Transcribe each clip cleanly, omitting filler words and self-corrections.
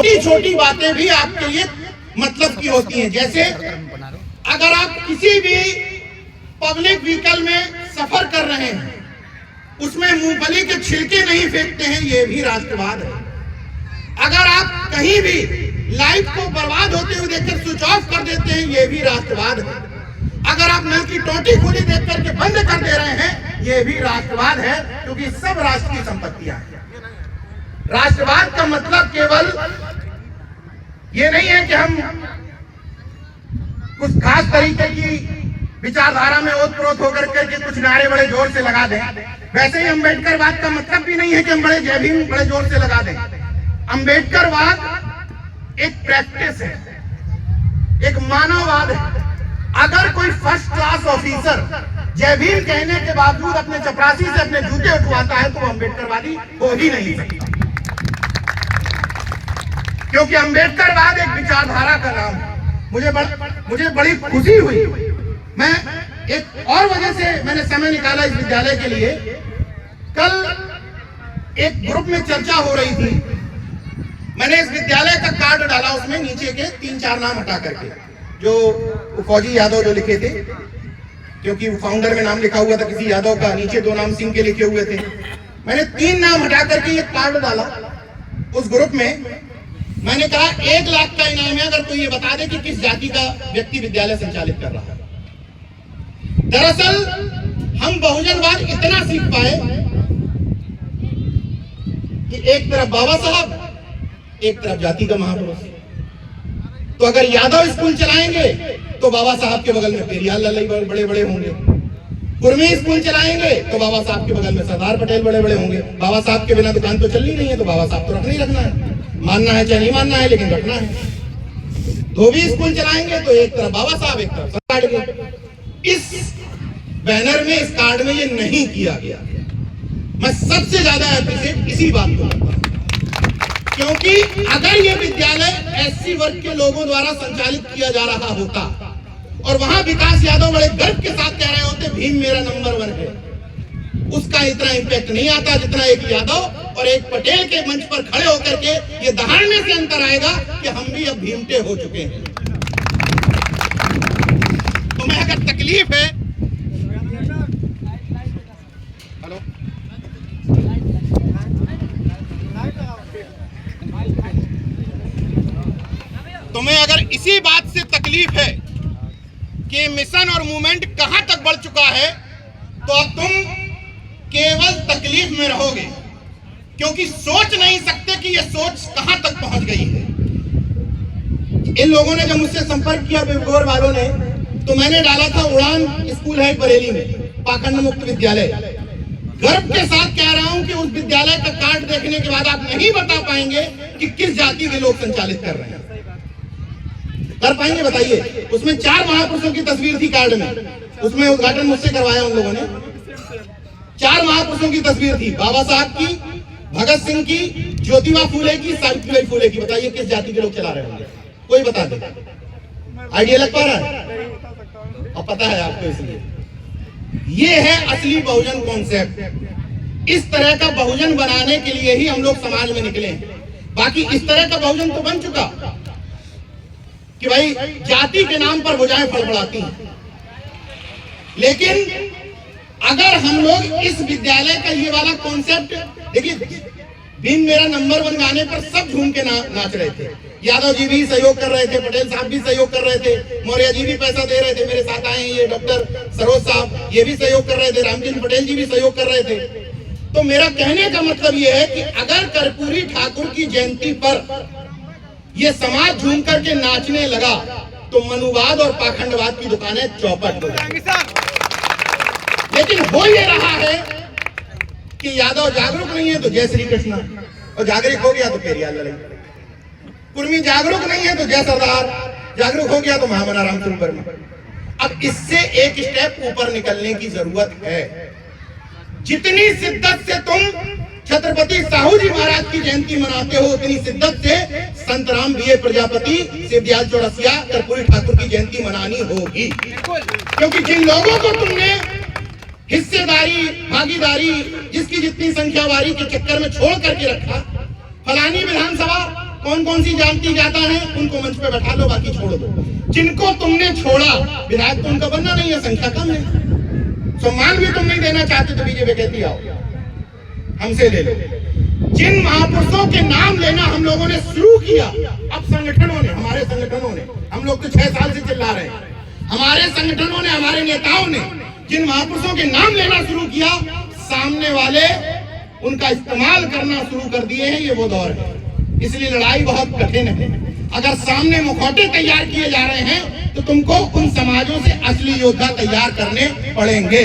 छोटी छोटी बातें भी आपके लिए मतलब की होती हैं। जैसे अगर आप किसी भी पब्लिक व्हीकल में सफर कर रहे हैं, उसमें मूंगफली के छिलके नहीं फेंकते हैं, ये भी राष्ट्रवाद है। अगर आप कहीं भी लाइट को बर्बाद होते हुए देखकर स्विच ऑफ कर देते हैं, ये भी राष्ट्रवाद है। अगर आप नल की टोटी खुली देख करके बंद कर दे रहे हैं, ये भी राष्ट्रवाद है, क्योंकि सब राष्ट्र की संपत्तियां हैं। राष्ट्रवाद का मतलब केवल ये नहीं है कि हम कुछ खास तरीके की विचारधारा में ओतप्रोत होकर के कुछ नारे बड़े जोर से लगा दें। वैसे ही अम्बेडकरवाद का मतलब भी नहीं है कि हम बड़े जय भीम बड़े जोर से लगा दें। अम्बेडकरवाद एक प्रैक्टिस है, एक मानववाद है। अगर कोई फर्स्ट क्लास ऑफिसर जय भीम कहने के बावजूद अपने चपरासी से अपने जूते उठवाता है तो वो अम्बेडकरवादी हो ही नहीं सकता, क्योंकि अम्बेडकरवाद एक विचारधारा का नाम है। मुझे बड़ी खुशी हुई, मैं एक और वजह से मैंने समय निकाला इस विद्यालय के लिए। कल एक ग्रुप में चर्चा हो रही थी, मैंने इस विद्यालय का कार्ड डाला, उसमें नीचे के 3-4 नाम हटा करके, जो फौजी यादव जो लिखे थे, क्योंकि फाउंडर में नाम लिखा हुआ था किसी यादव का, नीचे 2 नाम सिंह के लिखे हुए थे। मैंने 3 नाम हटा करके एक कार्ड डाला उस ग्रुप में। मैंने कहा 1 लाख का इनाम है अगर कोई ये बता दे कि किस जाति का व्यक्ति विद्यालय संचालित कर रहा है। दरअसल हम बहुजनवाद इतना सीख पाए कि एक तरफ बाबा साहब, एक तरफ जाति का महापुरुष। तो अगर यादव स्कूल चलाएंगे तो बाबा साहब के बगल में पेरियाल लाल बड़े बड़े होंगे, कुर्मी स्कूल चलाएंगे तो बाबा साहब के बगल में सरदार पटेल बड़े बड़े होंगे। बाबा साहब के बिना दुकान तो चलनी नहीं है, तो बाबा साहब तो रखना ही रखना है, मानना है चाहे नहीं मानना है, लेकिन रखना है। धोबी स्कूल चलाएंगे तो एक तरफ बाबा साहब, एक तरफ सरदार। इस बैनर में, इस कार्ड में ये नहीं किया गया। मैं सबसे ज्यादा एप्रिशिएट इसी बात को करता हूं, क्योंकि अगर ये विद्यालय एससी वर्ग के लोगों द्वारा संचालित किया जा रहा होता और वहां विकास यादव बड़े गर्व के साथ कह रहे होते भीम मेरा नंबर 1 है, उसका इतना इंपैक्ट नहीं आता जितना एक यादव और एक पटेल के मंच पर खड़े होकर के ये दहाड़ने से अंतर आएगा कि हम भी अब भीमटे हो चुके हैं। तुम्हें अगर तकलीफ है, हेलो, तुम्हें अगर इसी बात से तकलीफ है कि मिशन और मूवमेंट कहां तक बढ़ चुका है, तो अब तुम केवल तकलीफ में रहोगे, क्योंकि सोच नहीं सकते कि यह सोच कहां तक पहुंच गई है। इन लोगों ने जब मुझसे संपर्क किया बिबगोर वालों ने, तो मैंने डाला था उड़ान स्कूल है बरेली में, पाखंड मुक्त विद्यालय। गर्व के साथ कह रहा हूं कि उस विद्यालय का कार्ड देखने के बाद आप नहीं बता पाएंगे कि किस जाति के लोग संचालित कर रहे हैं। कर पाएंगे बताइए? उसमें 4 महापुरुषों की तस्वीर थी कार्ड में, उसमें उद्घाटन मुझसे करवाया उन लोगों ने। 4 महापुरुषों की तस्वीर थी, बाबा साहब की, भगत सिंह की, ज्योतिबा फूले की, सावित्रीबाई फूले की। बताइए किस जाति के लोग चला रहे होंगे? कोई बता दे। आइडिया लग पा रहा है? अब पता है आपको, इसलिए ये है असली बहुजन कॉन्सेप्ट। इस तरह का बहुजन बनाने के लिए ही हम लोग समाज में निकले हैं। बाकी इस तरह का बहुजन तो बन चुका कि भाई जाति के नाम पर भुजाएं फड़फड़ाती हैं। लेकिन अगर हम लोग इस विद्यालय का ये वाला कॉन्सेप्ट, देखिए भीम मेरा नंबर 1 गाने पर सब झूम के नाच रहे थे। यादव जी भी सहयोग कर रहे थे, पटेल साहब भी सहयोग कर रहे थे, मौर्य जी भी पैसा दे रहे थे, मेरे साथ आए हैं ये डॉक्टर सरोज साहब, ये भी सहयोग कर रहे थे, रामचंद्र पटेल जी भी सहयोग कर रहे थे। तो मेरा कहने का मतलब ये है कि अगर कर्पूरी ठाकुर की जयंती पर ये समाज झूम करके नाचने लगा तो मनुवाद और पाखंडवाद की दुकानें चौपट हो जाएंगी। लेकिन हो ये रहा है कि यादव जागरूक नहीं है तो जय श्री कृष्ण, और जागरूक हो गया तो पेरियाल लड़ाई, कुर्मी जागरूक नहीं है तो जय सरदार, जागरूक हो गया तो महामना रामचंद्र वर्मा। अब इससे एक स्टेप ऊपर निकलने की जरूरत है। जितनी शिद्दत से तुम छत्रपति साहू जी महाराज की जयंती मनाते हो, उतनी शिद्दत से संत राम बीए प्रजापति, शिवदयाल चौरसिया, कर्पूरी ठाकुर की जयंती मनानी होगी। क्योंकि जिन लोगों को तुमने हिस्सेदारी, भागीदारी, जिसकी जितनी संख्या वारी के चक्कर में छोड़ करके रखा, फलानी विधानसभा कौन कौन सी जाति जाता है उनको मंच पे बैठा लो, बाकी छोड़ दो। जिनको तुमने छोड़ा, विधायक तो उनका बनना नहीं है, संख्या कम है, सम्मान भी तुम नहीं देना चाहते तो बीजेपी कहती आओ हमसे ले लो। जिन महापुरुषों के नाम लेना हम लोगों ने शुरू किया, अब संगठनों ने, हमारे संगठनों ने, हम लोग तो 6 साल से चिल्ला रहे हैं, हमारे संगठनों ने, हमारे नेताओं ने जिन महापुरुषों के नाम लेना शुरू किया, सामने वाले उनका इस्तेमाल करना शुरू कर दिए हैं। ये वो दौर है, इसलिए लड़ाई बहुत कठिन है। अगर सामने मुखौटे तैयार किए जा रहे हैं तो तुमको उन समाजों से असली योद्धा तैयार करने पड़ेंगे।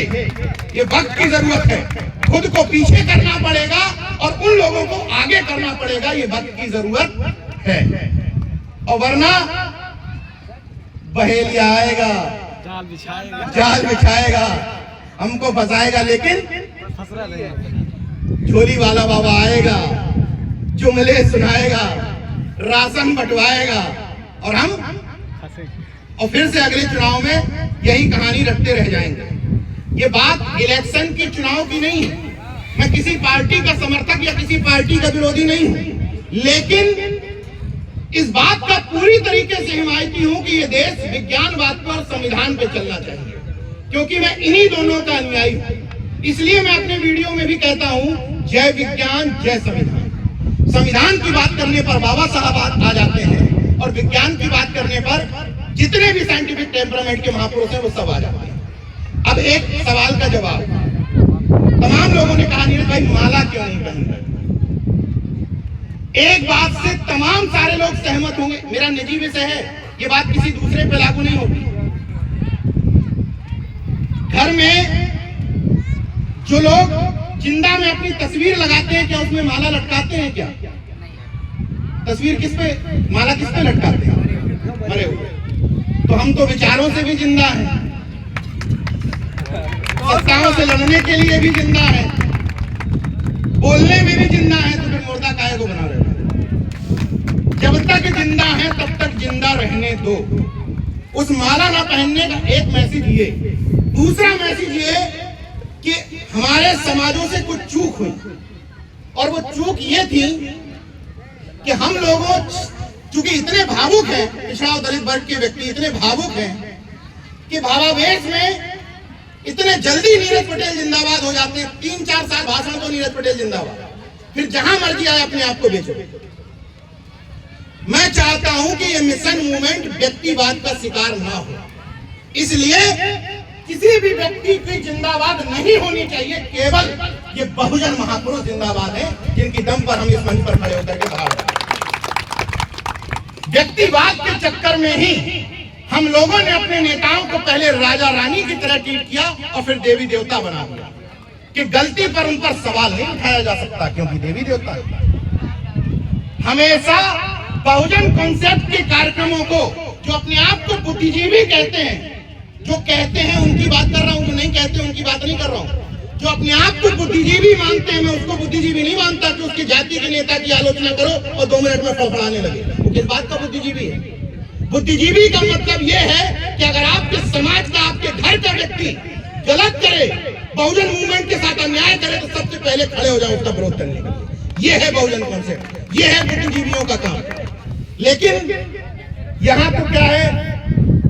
ये वक्त की जरूरत है, खुद को पीछे करना पड़ेगा और उन लोगों को आगे करना पड़ेगा, ये वक्त की जरूरत है। और वरना बहेलिया आएगा, जाल बिछाएगा, हमको फंसाएगा, लेकिन झोली वाला बाबा आएगा, जुमले सुनाएगा, राशन बंटवाएगा और हम और फिर से अगले चुनाव में यही कहानी रटते रह जाएंगे। ये बात इलेक्शन की, चुनाव की नहीं है। मैं किसी पार्टी का समर्थक या किसी पार्टी का विरोधी नहीं हूं, लेकिन इस बात का पूरी तरीके से हिमायती हूं कि ये देश विज्ञानवाद पर, संविधान पे चलना चाहिए, क्योंकि मैं इन्हीं दोनों का अनुयायी हूं। इसलिए मैं अपने वीडियो में भी कहता हूं, जय विज्ञान जय संविधान। संविधान की बात करने पर बाबा साहब आ जाते हैं और विज्ञान की बात करने पर जितने भी साइंटिफिक टेम्परामेंट के महापुरुष हैं वो सब आ जाते हैं। अब एक सवाल का जवाब, तमाम लोगों ने कहा नीरज भाई माला क्यों नहीं पहन रहे? एक बात से तमाम सारे लोग सहमत होंगे, मेरा निजी विषय है, ये बात किसी दूसरे पे लागू नहीं होगी। घर में जो लोग जिंदा में अपनी तस्वीर लगाते हैं, क्या उसमें माला लटकाते हैं? क्या तस्वीर किस पे, माला किस पे लटकाते हैं? मरे हुए। तो हम तो विचारों से भी जिंदा हैं, सत्ताओं से लड़ने के लिए भी जिंदा है, बोलने में भी जिंदा है, तो फिर मुर्दा काहे को बना रहे हो? जब तक जिंदा है तब तक जिंदा रहने दो। उस माला ना पहनने का एक मैसेज ये। दूसरा मैसेज ये कि हमारे समाजों से कुछ चूक हुई, और वो चूक ये थी कि हम लोगों चूंकि इतने भावुक हैं, पिछड़ा और दलित वर्ग के व्यक्ति इतने भावुक हैं कि भावावेश में इतने जल्दी नीरज पटेल जिंदाबाद हो जाते हैं। 3-4 साल भाषण तो नीरज पटेल जिंदाबाद, फिर जहां मर्जी आए अपने आप को बेचो। मैं चाहता हूं कि ये मिशन मूवमेंट व्यक्तिवाद का शिकार ना हो, इसलिए किसी भी व्यक्ति की जिंदाबाद नहीं होनी चाहिए, केवल ये बहुजन महापुरुष जिंदाबाद है, जिनकी दम पर हम इस मंच पर खड़े होकर के बाहर। व्यक्तिवाद के चक्कर में ही हम लोगों ने अपने नेताओं को पहले राजा रानी की तरह ट्रीट किया और फिर देवी देवता बना दिया कि गलती पर उन पर सवाल नहीं उठाया जा सकता, क्योंकि देवी देवता है। हमेशा बहुजन कॉन्सेप्ट के कार्यक्रमों को, जो अपने आप को बुद्धिजीवी कहते हैं, जो कहते हैं उनकी बात कर रहा हूं, जो नहीं कहते उनकी बात नहीं कर रहा हूं, जो अपने आप को बुद्धिजीवी मानते हैं, मैं उसको बुद्धिजीवी नहीं मानता कि उसकी जाति के नेता की आलोचना करो और 2 मिनट में फड़फड़ाने लगे। वो किस बात का बुद्धिजीवी है? बुद्धिजीवी का मतलब यह है कि अगर आपके समाज का, आपके घर का व्यक्ति गलत करे, बहुजन मूवमेंट के साथ अन्याय करे, तो सबसे पहले खड़े हो जाओ उसका विरोध करने के लिए। यह है बहुजन कॉन्सेप्ट, यह है बुद्धिजीवियों का काम। लेकिन यहाँ तो क्या है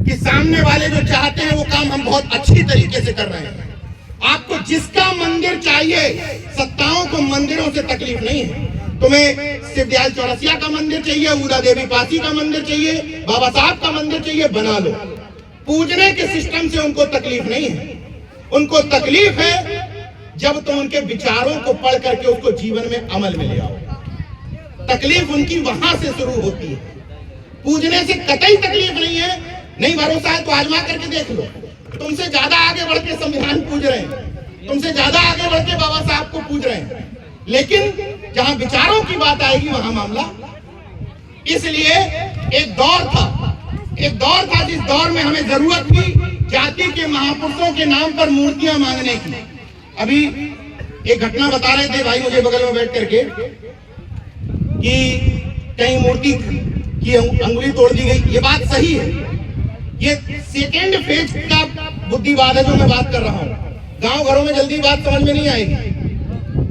कि सामने वाले जो चाहते हैं वो काम हम बहुत अच्छी तरीके से कर रहे हैं। आपको जिसका मंदिर चाहिए, सत्ताओं को मंदिरों से तकलीफ नहीं है। तुम्हें शिवदयाल चौरसिया का मंदिर चाहिए, उदा देवी पासी का मंदिर चाहिए, बाबा साहब का मंदिर चाहिए, बना लो। पूजने के सिस्टम से उनको तकलीफ नहीं है। उनको तकलीफ है जब तुम उनके विचारों को पढ़ करके उसको जीवन में अमल में ले आओ। तकलीफ उनकी वहां से शुरू होती है, पूजने से कतई तकलीफ नहीं है। नहीं भरोसा है तो आजमा करके देख लो। तुमसे ज्यादा आगे बढ़ के संविधान पूज रहे हैं, तुमसे ज्यादा आगे बढ़ के बाबा साहब को पूज रहे हैं, लेकिन जहां विचारों की बात आएगी वहां मामला। इसलिए एक दौर था जिस दौर में हमें जरूरत थी जाति के महापुरुषों के नाम पर मूर्तियां मांगने की। अभी एक घटना बता रहे थे भाई मुझे बगल में बैठ करके कि कहीं मूर्ति की अंगुली तोड़ दी गई। ये बात सही है, ये सेकेंड फेज का बुद्धिवाद है जो मैं बात कर रहा हूँ। गांव घरों में जल्दी बात समझ में नहीं आएगी।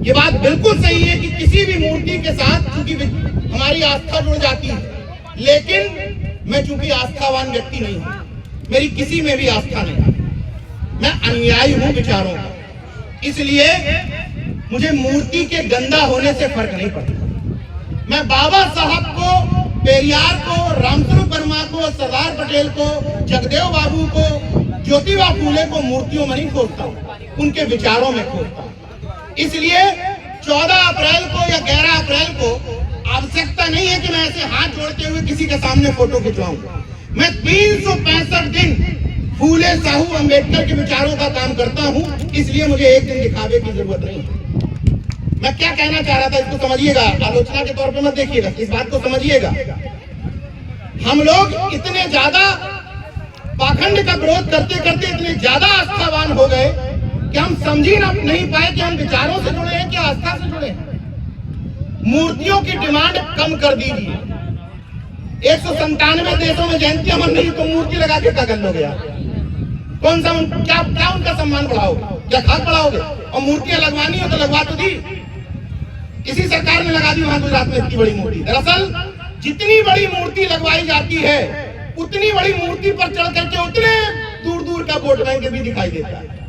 ये बात बिल्कुल सही है कि किसी भी मूर्ति के साथ, क्योंकि हमारी आस्था जुड़ जाती है। लेकिन मैं चूंकि आस्थावान व्यक्ति नहीं हूं, मेरी किसी में भी आस्था नहीं, मैं अनुयायी हूं विचारों का, इसलिए मुझे मूर्ति के गंदा होने से फर्क नहीं पड़ता। मैं बाबा साहब को, पेरियार को, रामस्वरूप वर्मा को, सरदार पटेल को, जगदेव बाबू को, ज्योतिबा फूले को मूर्तियों में नहीं खोजता हूं, उनके विचारों में खोजता हूं। इसलिए 14 अप्रैल को या 11 अप्रैल को आवश्यकता नहीं है कि मैं ऐसे हाथ जोड़ते हुए किसी के सामने फोटो खिंचवाऊं। मैं 365 दिन फूले, साहू, अंबेडकर के विचारों का काम करता हूं, इसलिए मुझे एक दिन दिखावे की जरूरत नहीं है। मैं क्या कहना चाह रहा था इसको समझिएगा, आलोचना के तौर पे मत देखिएगा, इस बात को समझिएगा। हम लोग इतने ज्यादा पाखंड का विरोध करते करते इतने ज्यादा आस्थावान हो गए कि हम समझ ही नहीं पाए कि हम विचारों से जुड़े हैं कि आस्था से जुड़े हैं। मूर्तियों की डिमांड कम कर दीजिए। 197 देशों में जयंतियां मन रही तो मूर्ति लगा के क्या कर लोगे आप? कौन सा क्या उनका सम्मान बढ़ाओगे, क्या खाक बढ़ाओगे? और मूर्तियां लगवानी हो तो लगवा तो दी, इसी सरकार ने लगा दी वहां गुजरात में इतनी बड़ी मूर्ति। दरअसल जितनी बड़ी मूर्ति लगवाई जाती है उतनी बड़ी मूर्ति पर चढ़ करके उतने दूर दूर का वोट बैंक भी दिखाई देता है।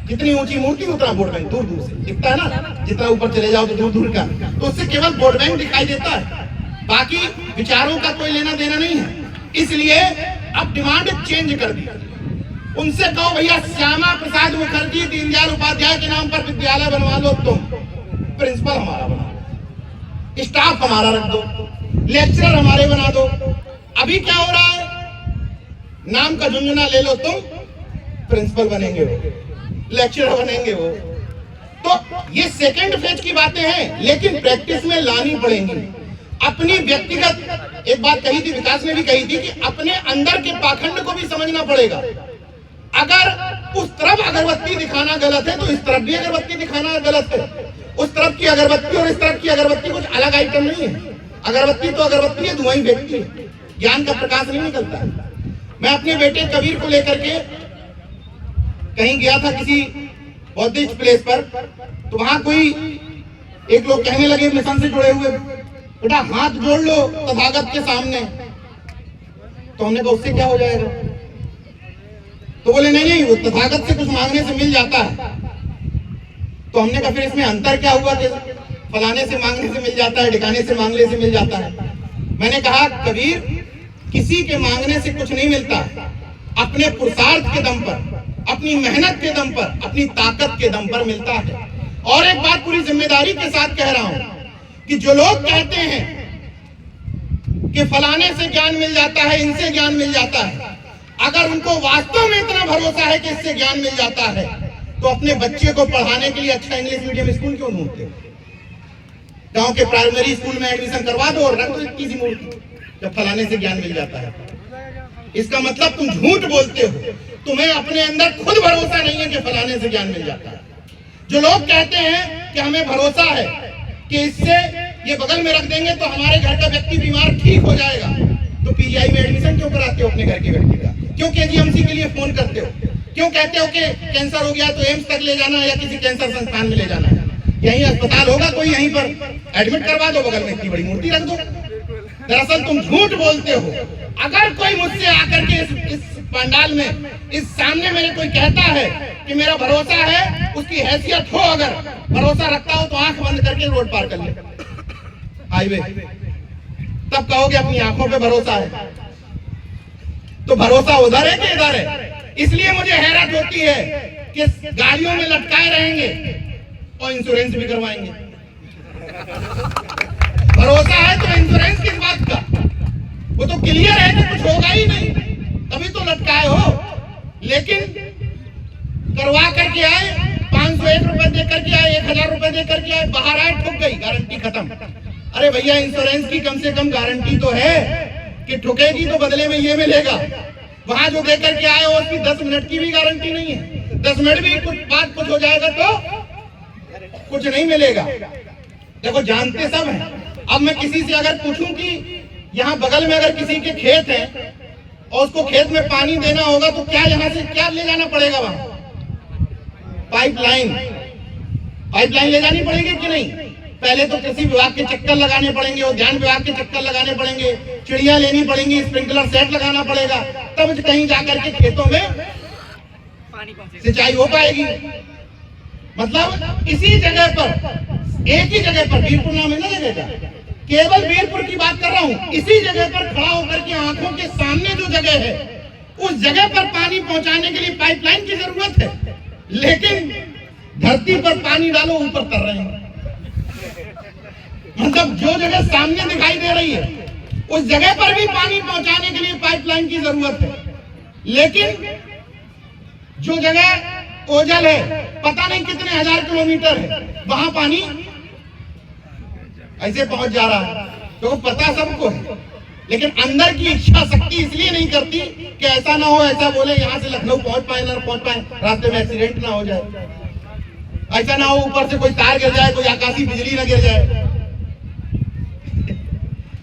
जितनी ऊंची मूर्ति उतना वोट बैंक दूर दूर से दिखता है ना, जितना ऊपर चले जाओ तो दूर दूर का, तो उससे केवल वोट बैंक दिखाई देता है, बाकी विचारों का कोई लेना देना नहीं है। इसलिए अब डिमांड चेंज कर दी, उनसे कहो भैया श्यामा प्रसाद मुखर्जी, दीनदयाल उपाध्याय के नाम पर विद्यालय बनवा लो, तुम प्रिंसिपल हमारा बना दो, स्टाफ हमारा रख दो, लेक्चरर हमारे बना दो। अभी क्या हो रहा है, नाम का झुंझुना ले लो, तुम प्रिंसिपल बनेंगे वो, लेक्चरर बनेंगे वो। तो ये सेकंड फेज की बातें हैं, लेकिन प्रैक्टिस में लानी पड़ेंगी। अपनी व्यक्तिगत, एक बात कही थी, विकास ने भी कही थी कि अपने अंदर के पाखंड को भी समझना पड़ेगा। अगर उस तरफ अगरबत्ती दिखाना गलत है तो इस तरफ भी अगरबत्ती दिखाना गलत है। उस तरफ की अगरबत्ती और इस तरफ की अगरबत्ती कुछ अलग आइटम नहीं है। अगरबत्ती तो अगरबत्ती है, धुआं ही फेंकती है, ज्ञान का प्रकाश नहीं निकलता है। मैं अपने बेटे कबीर को लेकर के कहीं गया था किसी बौद्धिस्ट प्लेस पर, तो वहां कोई एक लोग कहने लगे मिशन से जुड़े हुए, बेटा हाथ जोड़ लो तथागत के सामने। तो हमने कहा उससे क्या हो जाएगा? तो बोले नहीं नहीं, वो तथागत से कुछ मांगने से मिल जाता है। तो हमने कहा फिर इसमें अंतर क्या हुआ कि फलाने से मांगने से मिल जाता है, ढिकाने से मांगने से मिल जाता है? मैंने कहा कबीर, किसी के मांगने से कुछ नहीं मिलता, अपने पुरुषार्थ के दम पर, अपनी मेहनत के दम पर, अपनी ताकत के दम पर मिलता है। और एक बात पूरी जिम्मेदारी के साथ कह रहा हूं कि जो लोग कहते हैं कि फलाने से ज्ञान मिल जाता है, इनसे ज्ञान मिल जाता है, अगर उनको वास्तव में इतना भरोसा है कि इससे ज्ञान मिल जाता है तो अपने बच्चे को पढ़ाने के लिए अच्छा इंग्लिश मीडियम स्कूल क्यों ढूंढते? गांव के प्राइमरी स्कूल में एडमिशन करवा दो और रख दो इतनी सी मूर्ति, जब फलाने से ज्ञान मिल जाता है। इसका मतलब तुम झूठ बोलते हो, तुम्हें अपने अंदर खुद भरोसा नहीं है कि फलाने से ज्ञान मिल जाता है। जो लोग कहते हैं कि हमें भरोसा है कि इससे ये बगल में रख देंगे तो हमारे घर का व्यक्ति बीमार ठीक हो जाएगा, तो पीजीआई में एडमिशन क्यों कराते हो अपने घर के व्यक्ति का? क्यों केजीएमसी के लिए फोन करते हो? क्यों कहते हो कि कैंसर हो गया तो एम्स तक ले जाना है या किसी कैंसर संस्थान में ले जाना है? यही अस्पताल होगा कोई, यहीं पर एडमिट करवा दो, बगल में इतनी बड़ी मूर्ति रख दो। दरअसल तुम झूठ बोलते हो। अगर कोई मुझसे आकर के इस पंडाल में, इस सामने मेरे कोई कहता है कि मेरा भरोसा है, उसकी हैसियत हो, अगर भरोसा रखता हो तो आंख बंद करके रोड पार कर ले, हाईवे, तब कहोगे अपनी आंखों पे भरोसा है। तो भरोसा उधर है कि इधर है? इसलिए मुझे हैरत होती है कि गाड़ियों में लटकाए रहेंगे और इंश्योरेंस भी करवाएंगे। भरोसा है तो इंश्योरेंस किस बात का? वो तो क्लियर है कि कुछ होगा ही नहीं, तभी तो लटकाए हो। लेकिन करवा करके आए, 501 रुपए दे करके आए, 1000 रुपए दे करके आए, बाहर आए, ठुक गई, गारंटी खत्म। अरे भैया, इंश्योरेंस की कम से कम गारंटी तो है कि ठुकेगी तो बदले में ये मिलेगा। वहां जो दे करके आए हो उसकी 10 मिनट की भी गारंटी नहीं है। 10 मिनट भी कुछ हो जाएगा तो कुछ नहीं मिलेगा। देखो, जानते सब हैं। अब मैं किसी से अगर पूछूं कि यहाँ बगल में अगर किसी के खेत है और उसको खेत में पानी देना होगा तो क्या यहाँ से क्या ले जाना पड़ेगा? वहां पाइपलाइन ले जानी पड़ेगी कि नहीं? पहले तो कृषि विभाग के चक्कर लगाने पड़ेंगे, उद्यान विभाग के चक्कर लगाने पड़ेंगे, चिड़िया लेनी पड़ेंगी, स्प्रिंकलर सेट लगाना पड़ेगा, तब कहीं जाकर के खेतों में सिंचाई हो पाएगी। मतलब इसी जगह पर, एक ही जगह पर, वीरपुर नाम है ना जगह का, केवल वीरपुर की बात कर रहा हूं, इसी जगह पर खड़ा होकर के आंखों के सामने जो जगह है, उस जगह पर पानी पहुंचाने के लिए पाइपलाइन की जरूरत है, लेकिन धरती पर पानी डालो ऊपर तर रहे हैं। मतलब जो जगह सामने दिखाई दे रही है, उस जगह पर भी पानी पहुंचाने के लिए पाइपलाइन की जरूरत है, लेकिन जो जगह ओझल है, पता नहीं कितने हजार किलोमीटर है, वहां पानी ऐसे पहुंच जा रहा है। तो पता सबको है, लेकिन अंदर की इच्छा शक्ति इसलिए नहीं करती कि ऐसा ना हो, ऐसा बोले यहां से लखनऊ पहुंच पाए ना पहुंच पाए, रास्ते में एक्सीडेंट ना हो जाए, ऐसा ना हो ऊपर से कोई तार गिर जाए, कोई आकाशीय बिजली ना गिर जाए।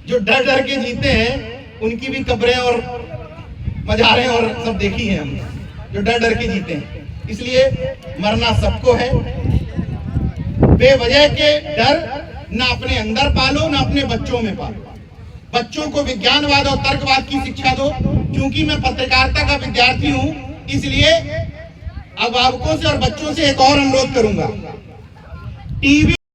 जो डर डर के जीते हैं उनकी भी कब्रें और मजारें और सब देखी है हमने, जो डर डर के जीते हैं। इसलिए मरना सबको है, बेवजह के डर ना अपने अंदर पालो ना अपने बच्चों में पालो। बच्चों को विज्ञानवाद और तर्कवाद की शिक्षा दो। क्योंकि मैं पत्रकारिता का विद्यार्थी हूं, इसलिए अभिभावकों से और बच्चों से एक और अनुरोध करूंगा, टीवी